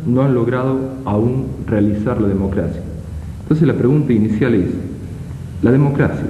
no han logrado aún realizar la democracia. Entonces la pregunta inicial es, ¿la democracia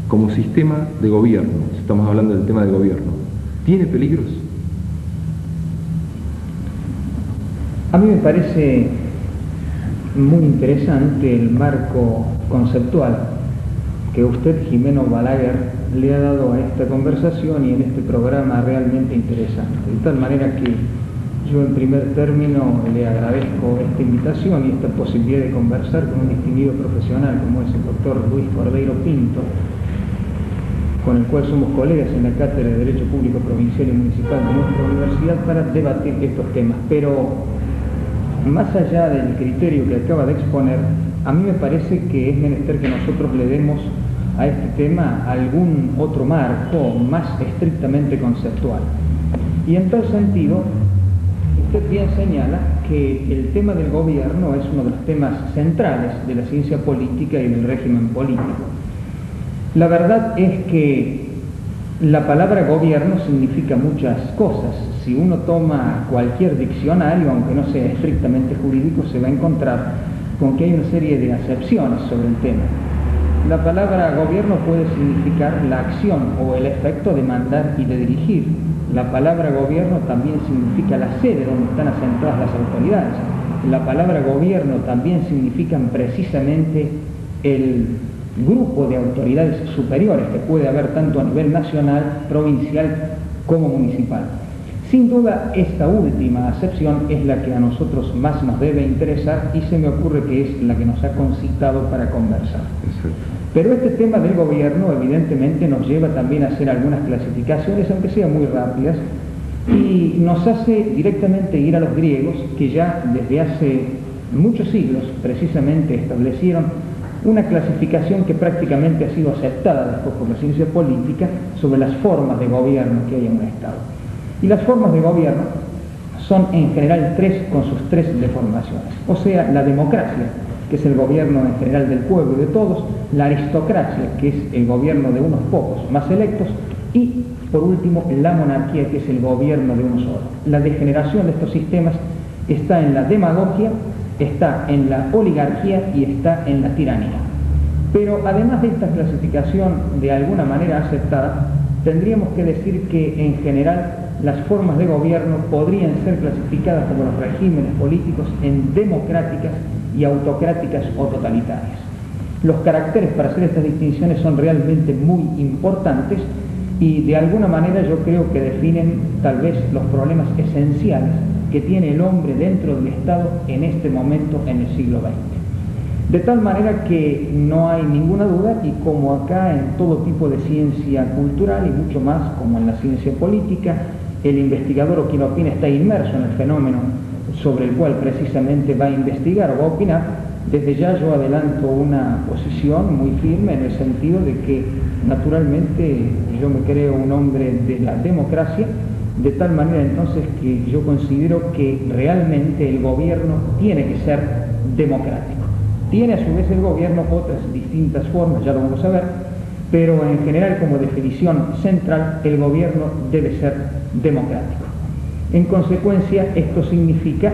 como sistema de gobierno, si estamos hablando del tema de gobierno, tiene peligros? A mí me parece muy interesante el marco conceptual que usted, Jimeno Balaguer, le ha dado a esta conversación y en este programa realmente interesante. De tal manera que yo en primer término le agradezco esta invitación y esta posibilidad de conversar con un distinguido profesional como es el doctor Luis Cordeiro Pinto, con el cual somos colegas en la Cátedra de Derecho Público Provincial y Municipal de nuestra universidad para debatir estos temas. Pero más allá del criterio que acaba de exponer, a mí me parece que es menester que nosotros le demos a este tema algún otro marco más estrictamente conceptual. Y en tal sentido, usted bien señala que el tema del gobierno es uno de los temas centrales de la ciencia política y del régimen político. La verdad es que la palabra gobierno significa muchas cosas. Si uno toma cualquier diccionario, aunque no sea estrictamente jurídico, se va a encontrar con que hay una serie de acepciones sobre el tema. La palabra gobierno puede significar la acción o el efecto de mandar y de dirigir. La palabra gobierno también significa la sede donde están asentadas las autoridades. La palabra gobierno también significa precisamente el grupo de autoridades superiores que puede haber tanto a nivel nacional, provincial como municipal. Sin duda, esta última acepción es la que a nosotros más nos debe interesar y se me ocurre que es la que nos ha concitado para conversar. Pero este tema del gobierno evidentemente nos lleva también a hacer algunas clasificaciones, aunque sean muy rápidas, y nos hace directamente ir a los griegos, que ya desde hace muchos siglos precisamente establecieron una clasificación que prácticamente ha sido aceptada después por la ciencia política sobre las formas de gobierno que hay en un Estado. Y las formas de gobierno son en general tres, con sus tres deformaciones. O sea, la democracia, que es el gobierno en general del pueblo y de todos, la aristocracia, que es el gobierno de unos pocos más electos, y por último la monarquía, que es el gobierno de uno solo. La degeneración de estos sistemas está en la demagogia, está en la oligarquía y está en la tiranía. Pero además de esta clasificación de alguna manera aceptada, tendríamos que decir que en general las formas de gobierno podrían ser clasificadas como los regímenes políticos en democráticas y autocráticas o totalitarias. Los caracteres para hacer estas distinciones son realmente muy importantes y de alguna manera yo creo que definen tal vez los problemas esenciales que tiene el hombre dentro del Estado en este momento en el siglo XX. De tal manera que no hay ninguna duda, y como acá en todo tipo de ciencia cultural y mucho más como en la ciencia política, el investigador o quien opina está inmerso en el fenómeno sobre el cual precisamente va a investigar o va a opinar, desde ya yo adelanto una posición muy firme en el sentido de que naturalmente yo me creo un hombre de la democracia, de tal manera entonces que yo considero que realmente el gobierno tiene que ser democrático. Tiene a su vez el gobierno otras distintas formas, ya lo vamos a ver, pero en general como definición central el gobierno debe ser democrático. En consecuencia, esto significa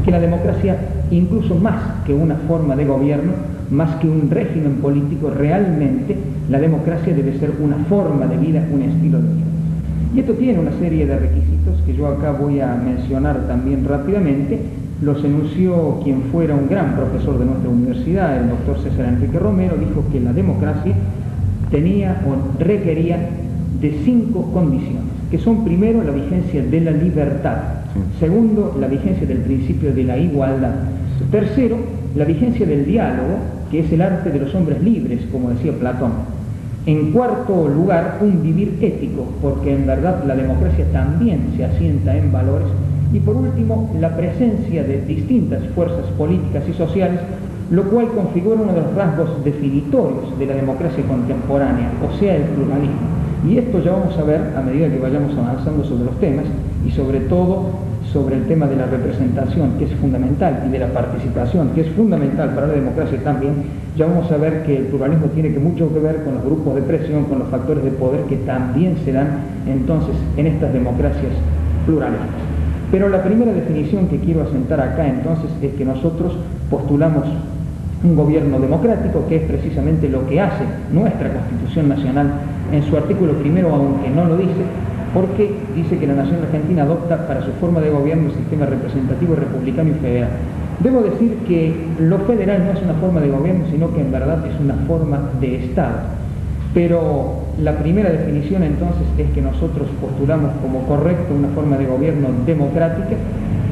que la democracia, incluso más que una forma de gobierno, más que un régimen político, realmente la democracia debe ser una forma de vida, un estilo de vida. Y esto tiene una serie de requisitos que yo acá voy a mencionar también rápidamente. Los enunció quien fuera un gran profesor de nuestra universidad, el doctor César Enrique Romero. Dijo que la democracia tenía o requería de 5 condiciones, que son primero la vigencia de la libertad, segundo la vigencia del principio de la igualdad, tercero la vigencia del diálogo, que es el arte de los hombres libres, como decía Platón. En cuarto lugar, un vivir ético, porque en verdad la democracia también se asienta en valores. Y por último, la presencia de distintas fuerzas políticas y sociales, lo cual configura uno de los rasgos definitorios de la democracia contemporánea, o sea, el pluralismo. Y esto ya vamos a ver a medida que vayamos avanzando sobre los temas, y sobre todo sobre el tema de la representación, que es fundamental, y de la participación, que es fundamental para la democracia también. Ya vamos a ver que el pluralismo tiene mucho que ver con los grupos de presión, con los factores de poder que también se dan entonces en estas democracias pluralistas. Pero la primera definición que quiero asentar acá entonces es que nosotros postulamos un gobierno democrático, que es precisamente lo que hace nuestra Constitución Nacional en su artículo primero, aunque no lo dice, porque dice que la nación argentina adopta para su forma de gobierno el sistema representativo, republicano y federal. Debo decir que lo federal no es una forma de gobierno, sino que en verdad es una forma de Estado. Pero la primera definición entonces es que nosotros postulamos como correcto una forma de gobierno democrática.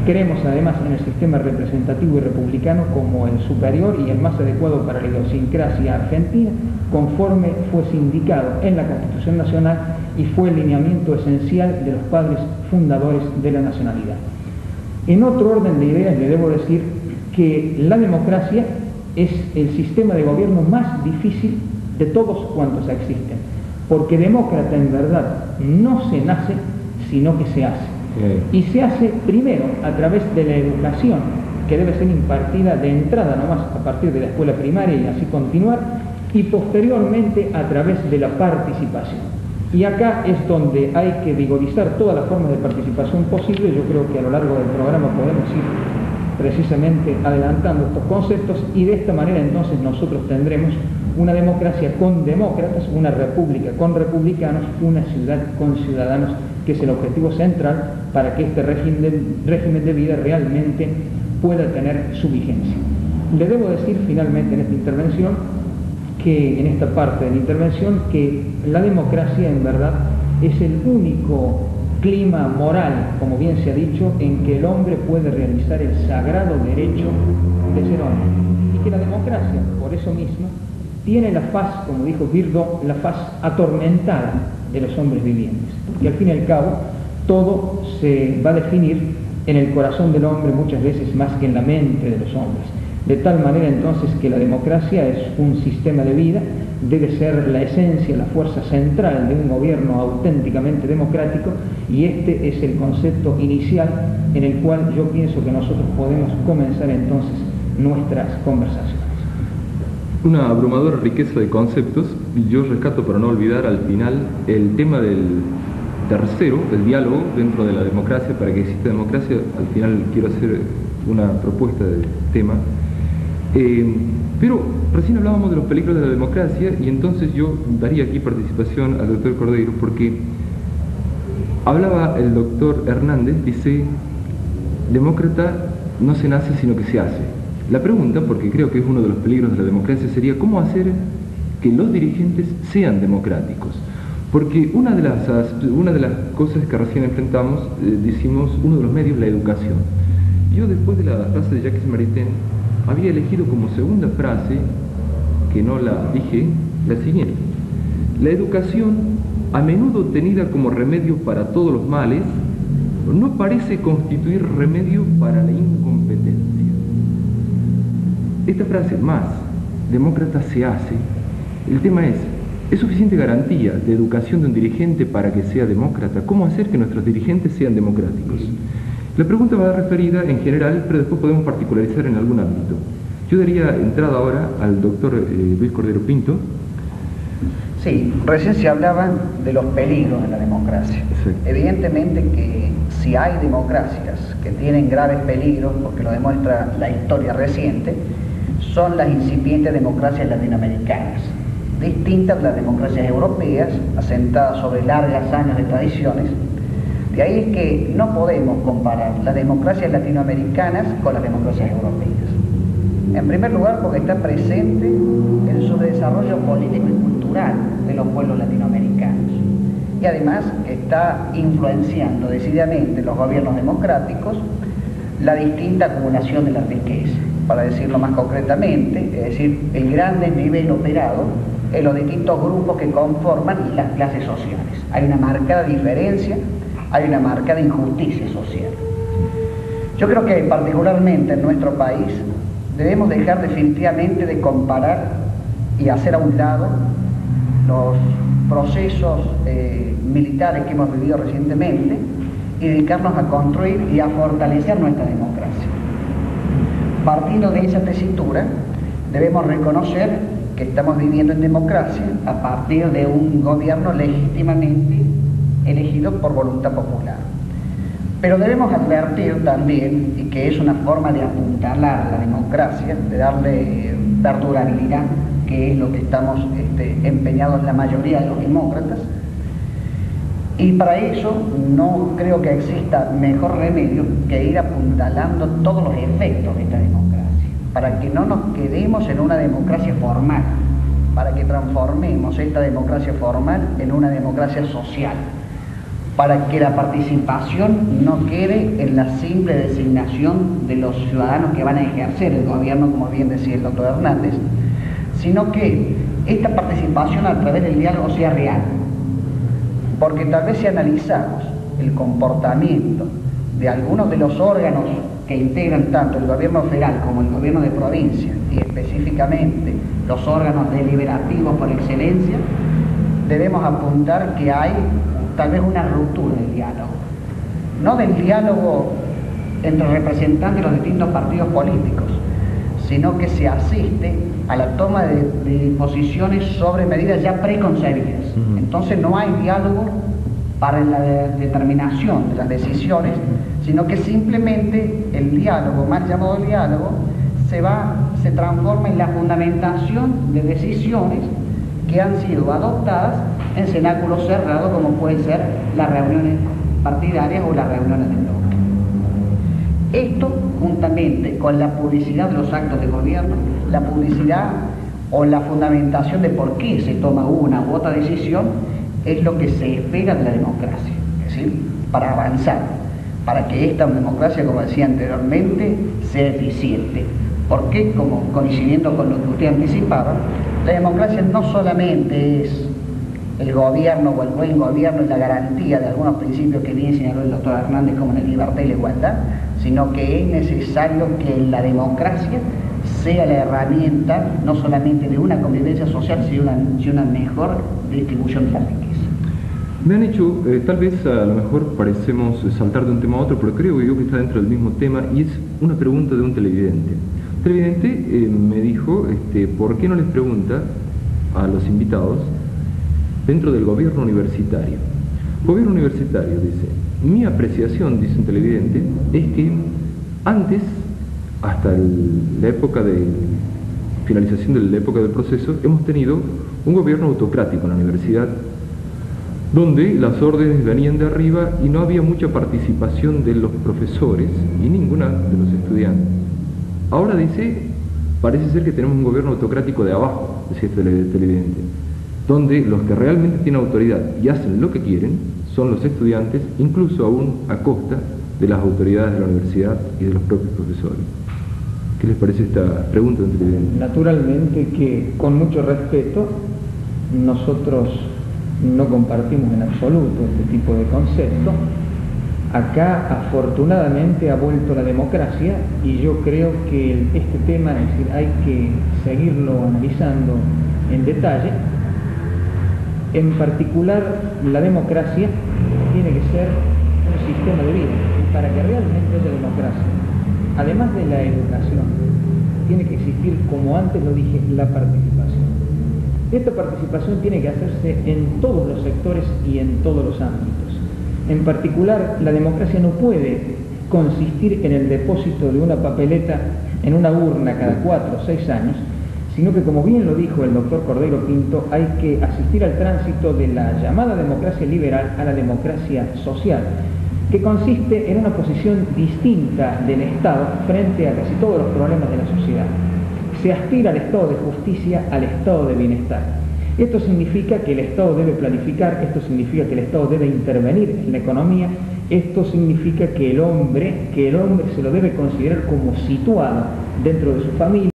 Creemos además en el sistema representativo y republicano como el superior y el más adecuado para la idiosincrasia argentina, conforme fue indicado en la Constitución Nacional y fue el lineamiento esencial de los padres fundadores de la nacionalidad. En otro orden de ideas le debo decir que la democracia es el sistema de gobierno más difícil de todos cuantos existen, porque demócrata en verdad no se nace, sino que se hace. Y se hace primero a través de la educación, que debe ser impartida de entrada nomás a partir de la escuela primaria y así continuar, y posteriormente a través de la participación. Y acá es donde hay que vigorizar todas las formas de participación posibles. Yo creo que a lo largo del programa podemos ir precisamente adelantando estos conceptos, y de esta manera entonces nosotros tendremos una democracia con demócratas, una república con republicanos, una ciudad con ciudadanos, que es el objetivo central para que este régimen de vida realmente pueda tener su vigencia. Le debo decir finalmente en esta intervención, que en esta parte de la intervención, que la democracia en verdad es el único clima moral, como bien se ha dicho, en que el hombre puede realizar el sagrado derecho de ser hombre, y que la democracia, por eso mismo, tiene la faz, como dijo Virdo, la faz atormentada de los hombres vivientes, porque al fin y al cabo todo se va a definir en el corazón del hombre muchas veces más que en la mente de los hombres, de tal manera entonces que la democracia es un sistema de vida, debe ser la esencia, la fuerza central de un gobierno auténticamente democrático, y este es el concepto inicial en el cual yo pienso que nosotros podemos comenzar entonces nuestras conversaciones. Una abrumadora riqueza de conceptos, y yo rescato, para no olvidar al final, el tema del tercero, del diálogo dentro de la democracia. Para que exista democracia, al final quiero hacer una propuesta de tema. Pero recién hablábamos de los peligros de la democracia, y entonces yo daría aquí participación al doctor Cordeiro, porque hablaba el doctor Hernández, dice, demócrata no se nace sino que se hace. La pregunta, porque creo que es uno de los peligros de la democracia, sería cómo hacer que los dirigentes sean democráticos. Porque una de las cosas que recién enfrentamos, decimos, uno de los medios, la educación. Yo, después de la frase de Jacques Maritain, había elegido como segunda frase, que no la dije, la siguiente: la educación, a menudo tenida como remedio para todos los males, no parece constituir remedio para la incompetencia. Esta frase, más, demócrata se hace, el tema ¿es suficiente garantía de educación de un dirigente para que sea demócrata? ¿Cómo hacer que nuestros dirigentes sean democráticos? La pregunta va referida en general, pero después podemos particularizar en algún ámbito. Yo daría entrada ahora al doctor Luis Cordero Pinto. Sí, recién se hablaba de los peligros de la democracia. Sí. Evidentemente que si hay democracias que tienen graves peligros, porque lo demuestra la historia reciente, son las incipientes democracias latinoamericanas, distintas de las democracias europeas, asentadas sobre largos años de tradiciones. De ahí es que no podemos comparar las democracias latinoamericanas con las democracias europeas. En primer lugar, porque está presente el subdesarrollo político y cultural de los pueblos latinoamericanos, y además está influenciando decididamente los gobiernos democráticos la distinta acumulación de la riqueza. Para decirlo más concretamente, es decir, el gran desnivel operado en los distintos grupos que conforman las clases sociales. Hay una marcada diferencia, hay una marcada injusticia social. Yo creo que particularmente en nuestro país debemos dejar definitivamente de comparar y hacer a un lado los procesos militares que hemos vivido recientemente y dedicarnos a construir y a fortalecer nuestra democracia. Partiendo de esa tesitura, debemos reconocer que estamos viviendo en democracia a partir de un gobierno legítimamente elegido por voluntad popular. Pero debemos advertir también, y que es una forma de apuntalar la democracia, de darle perdurabilidad, que es lo que estamos empeñados la mayoría de los demócratas, y para eso no creo que exista mejor remedio que ir apuntalando todos los efectos de esta democracia, para que no nos quedemos en una democracia formal, para que transformemos esta democracia formal en una democracia social, para que la participación no quede en la simple designación de los ciudadanos que van a ejercer el gobierno, como bien decía el doctor Hernández, sino que esta participación a través del diálogo sea real. Porque tal vez si analizamos el comportamiento de algunos de los órganos que integran tanto el gobierno federal como el gobierno de provincia, y específicamente los órganos deliberativos por excelencia, debemos apuntar que hay tal vez una ruptura del diálogo. No del diálogo entre representantes de los distintos partidos políticos, sino que se asiste a la toma de posiciones sobre medidas ya preconcebidas. Entonces no hay diálogo para la determinación de las decisiones, sino que simplemente el diálogo, mal llamado diálogo, se transforma en la fundamentación de decisiones que han sido adoptadas en cenáculos cerrados, como pueden ser las reuniones partidarias o las reuniones de bloque. Esto, juntamente con la publicidad de los actos de gobierno, la publicidad o la fundamentación de por qué se toma una u otra decisión, es lo que se espera de la democracia, es decir, para avanzar, para que esta democracia, como decía anteriormente, sea eficiente. Porque, como coincidiendo con lo que usted anticipaba, la democracia no solamente es el gobierno o el buen gobierno y la garantía de algunos principios que bien señaló el doctor Hernández, como la libertad y la igualdad, sino que es necesario que la democracia sea la herramienta no solamente de una convivencia social, sino una mejor distribución de la riqueza. Me han hecho, tal vez a lo mejor parecemos saltar de un tema a otro, pero creo yo que está dentro del mismo tema, y es una pregunta de un televidente. El televidente me dijo, ¿por qué no les pregunta a los invitados dentro del gobierno universitario? Gobierno universitario, dice, mi apreciación, dice un televidente, es que antes, hasta la época de finalización de la época del proceso, hemos tenido un gobierno autocrático en la universidad, donde las órdenes venían de arriba y no había mucha participación de los profesores y ninguna de los estudiantes. Ahora dice, parece ser que tenemos un gobierno autocrático de abajo, decía este televidente, donde los que realmente tienen autoridad y hacen lo que quieren son los estudiantes, incluso aún a costa de las autoridades de la universidad y de los propios profesores. ¿Qué les parece esta pregunta del televidente? Naturalmente que, con mucho respeto, nosotros no compartimos en absoluto este tipo de concepto. Acá afortunadamente ha vuelto la democracia y yo creo que este tema, es decir, hay que seguirlo analizando en detalle. En particular, la democracia tiene que ser un sistema de vida, y para que realmente haya democracia, además de la educación, tiene que existir, como antes lo dije, la participación. Esta participación tiene que hacerse en todos los sectores y en todos los ámbitos. En particular, la democracia no puede consistir en el depósito de una papeleta en una urna cada 4 o 6 años, sino que, como bien lo dijo el doctor Cordero Pinto, hay que asistir al tránsito de la llamada democracia liberal a la democracia social, que consiste en una posición distinta del Estado frente a casi todos los problemas de la sociedad. Se aspira al estado de justicia, al estado de bienestar. Esto significa que el Estado debe planificar, esto significa que el Estado debe intervenir en la economía, esto significa que el hombre se lo debe considerar como situado dentro de su familia.